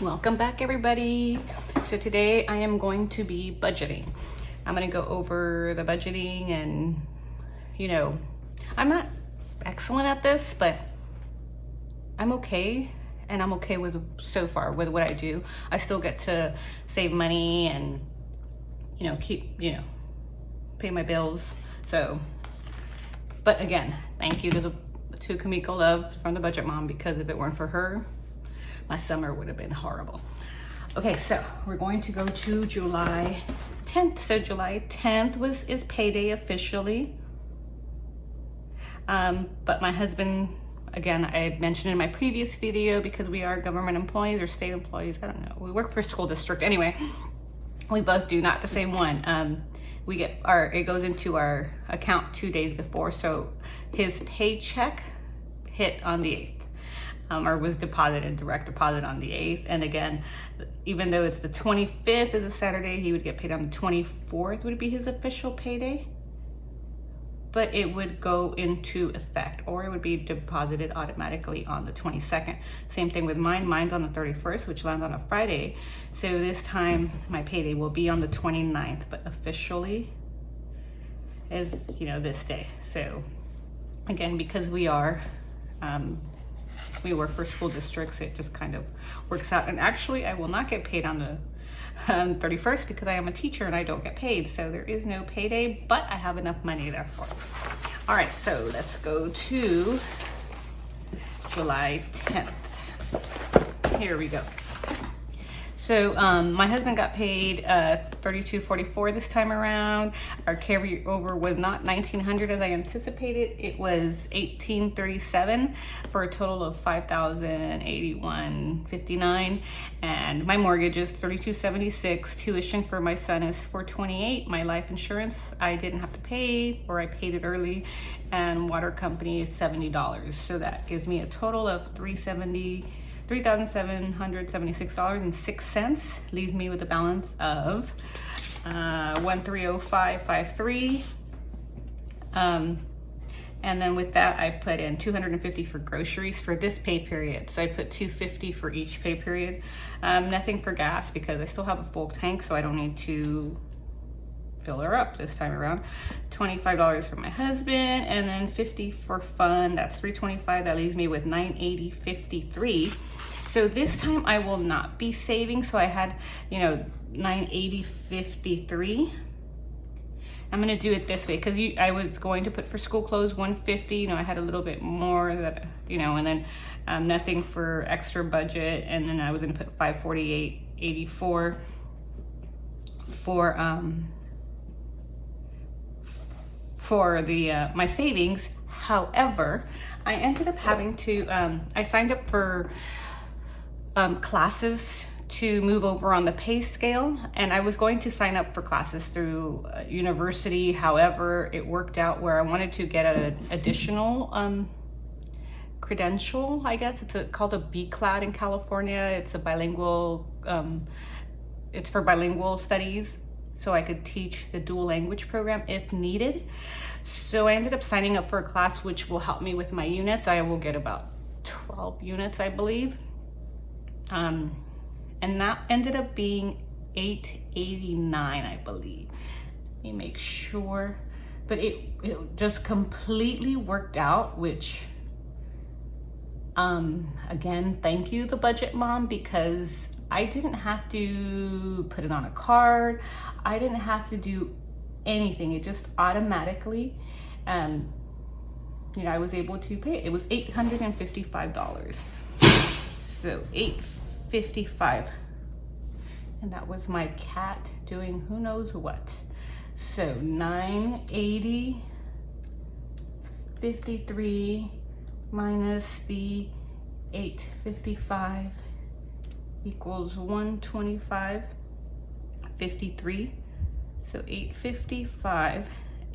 Welcome back, everybody. So today I am going to be budgeting. I'm going to go over the budgeting, and I'm not excellent at this, but I'm okay, and I'm okay with so far with what I do. I still get to save money and keep pay my bills. So, but again, thank you to Kamiko Love from the Budget Mom, because if it weren't for her, my summer would have been horrible. Okay, so we're going to go to July 10th. So July 10th is payday officially. But my husband, again, I mentioned in my previous video, because we are government employees or state employees, I don't know. We work for a school district. Anyway, we both do, not the same one. It goes into our account 2 days before. So his paycheck hit on the 8th. Or was deposited, direct deposit on the 8th. And again, even though it's the 25th is a Saturday, he would get paid on the 24th would be his official payday. But it would go into effect, or it would be deposited automatically on the 22nd. Same thing with mine. Mine's on the 31st, which lands on a Friday. So this time my payday will be on the 29th, but officially is, this day. So again, because we work for school districts, it just kind of works out. And actually, I will not get paid on the 31st because I am a teacher and I don't get paid. So there is no payday, but I have enough money there for it. All right, so let's go to July 10th. Here we go. So my husband got paid $32.44 this time around. Our carryover was not $1,900 as I anticipated. It was $1,837 for a total of $5,081.59. And my mortgage is $3,276. Tuition for my son is $428. My life insurance I didn't have to pay, or I paid it early. And water company is $70. So that gives me a total of $3,776.06, leaves me with a balance of $1,305.53. And then with that, I put in $250 for groceries for this pay period. So I put $250 for each pay period. Nothing for gas because I still have a full tank, so I don't need to fill her up this time around. $25 for my husband, and then $50 for fun. That's $325. That leaves me with $980.53. So this time I will not be saving. So I had, $980.53. I'm gonna do it this way because I was going to put for school clothes $150. I had a little bit more that and then nothing for extra budget, and then I was gonna put $548.84 for the my savings. However, I ended up having to I signed up for classes to move over on the pay scale, and I was going to sign up for classes through university. However, it worked out where I wanted to get an additional credential, I guess. It's called a BCLAD in California. It's a bilingual, it's for bilingual studies, so I could teach the dual language program if needed. So I ended up signing up for a class which will help me with my units. I will get about 12 units, I believe. And that ended up being $889, I believe. Let me make sure. But it just completely worked out, which, again, thank you, the Budget Mom, because I didn't have to put it on a card. I didn't have to do anything. It just automatically, I was able to pay it. It was $855. So $855. And that was my cat doing who knows what. So $980.53 minus the $855 equals $125.53. So $855,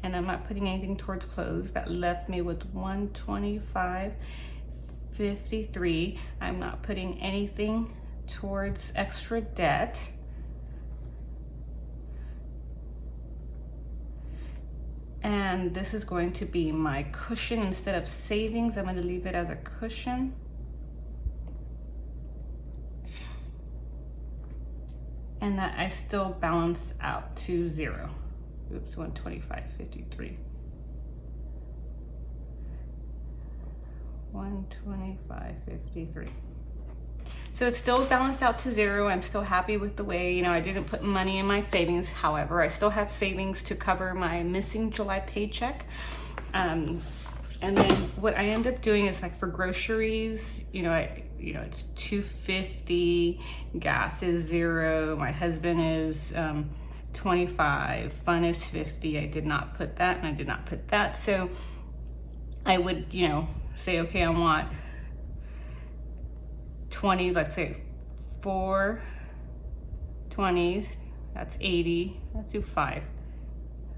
and I'm not putting anything towards clothes. That left me with $125.53. I'm not putting anything towards extra debt. And this is going to be my cushion instead of savings. I'm going to leave it as a cushion. and that I still balance out to 0. Oops, 125.53. 125.53. So it's still balanced out to 0. I'm still happy with the way, I didn't put money in my savings. However, I still have savings to cover my missing July paycheck. And then what I end up doing is, like, for groceries, it's $2.50, gas is 0, my husband is 25, fun is 50. I did not put that, and I did not put that. So I would, say, okay, I want 20s, let's say 4 20s, that's 80, let's do 5,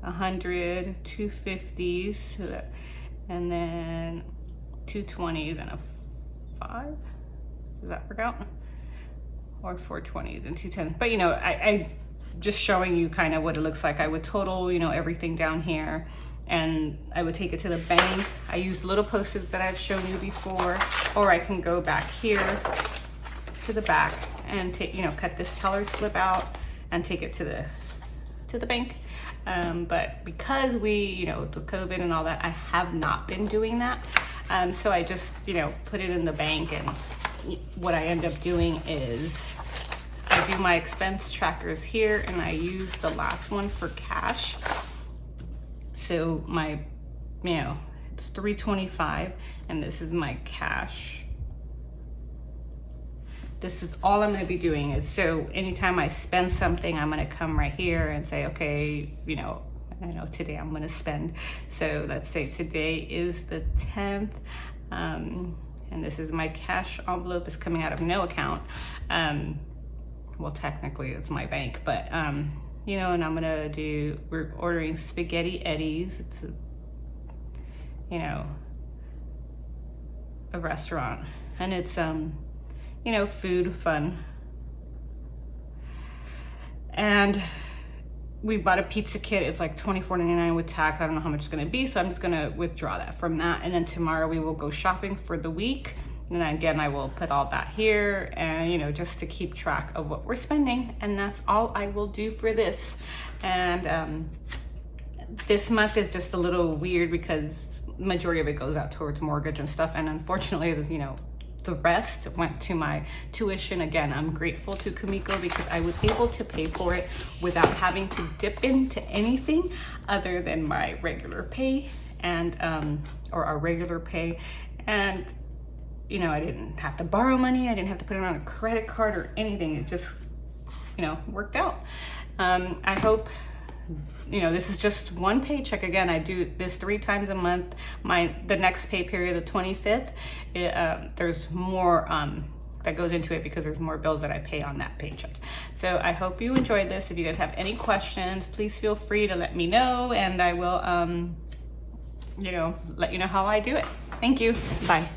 100, 250s, so that, and then 2 20s and a 5, does that work out? Or 4 20s and 2 10s, but I just showing you kind of what it looks like. I would total, everything down here, and I would take it to the bank. I use little Post-its that I've shown you before, or I can go back here to the back and take, cut this teller slip out and take it to the bank. But because we, the COVID and all that, I have not been doing that. So I just, put it in the bank, and what I end up doing is I do my expense trackers here, and I use the last one for cash. So my, it's $3.25, and this is my cash. This is all I'm gonna be doing is, so anytime I spend something, I'm gonna come right here and say, okay, I know today I'm gonna spend. So let's say today is the 10th, and this is my cash envelope. It's coming out of no account. Well, technically it's my bank, but and I'm gonna do, we're ordering Spaghetti Eddie's. It's a restaurant, and it's food, fun. And we bought a pizza kit. It's like $24.99 with tax. I don't know how much it's gonna be, so I'm just gonna withdraw that from that. And then tomorrow we will go shopping for the week. And then again, I will put all that here, and just to keep track of what we're spending. And that's all I will do for this. And this month is just a little weird because majority of it goes out towards mortgage and stuff. And unfortunately, the rest went to my tuition. Again, I'm grateful to Kumiko because I was able to pay for it without having to dip into anything other than my regular pay and or our regular pay. And I didn't have to borrow money. I didn't have to put it on a credit card or anything. It just worked out. I hope this is just one paycheck. Again, I do this 3 times a month. The next pay period, the 25th, there's more that goes into it because there's more bills that I pay on that paycheck. So I hope you enjoyed this. If you guys have any questions, please feel free to let me know, and I will let you know how I do it. Thank you. Bye.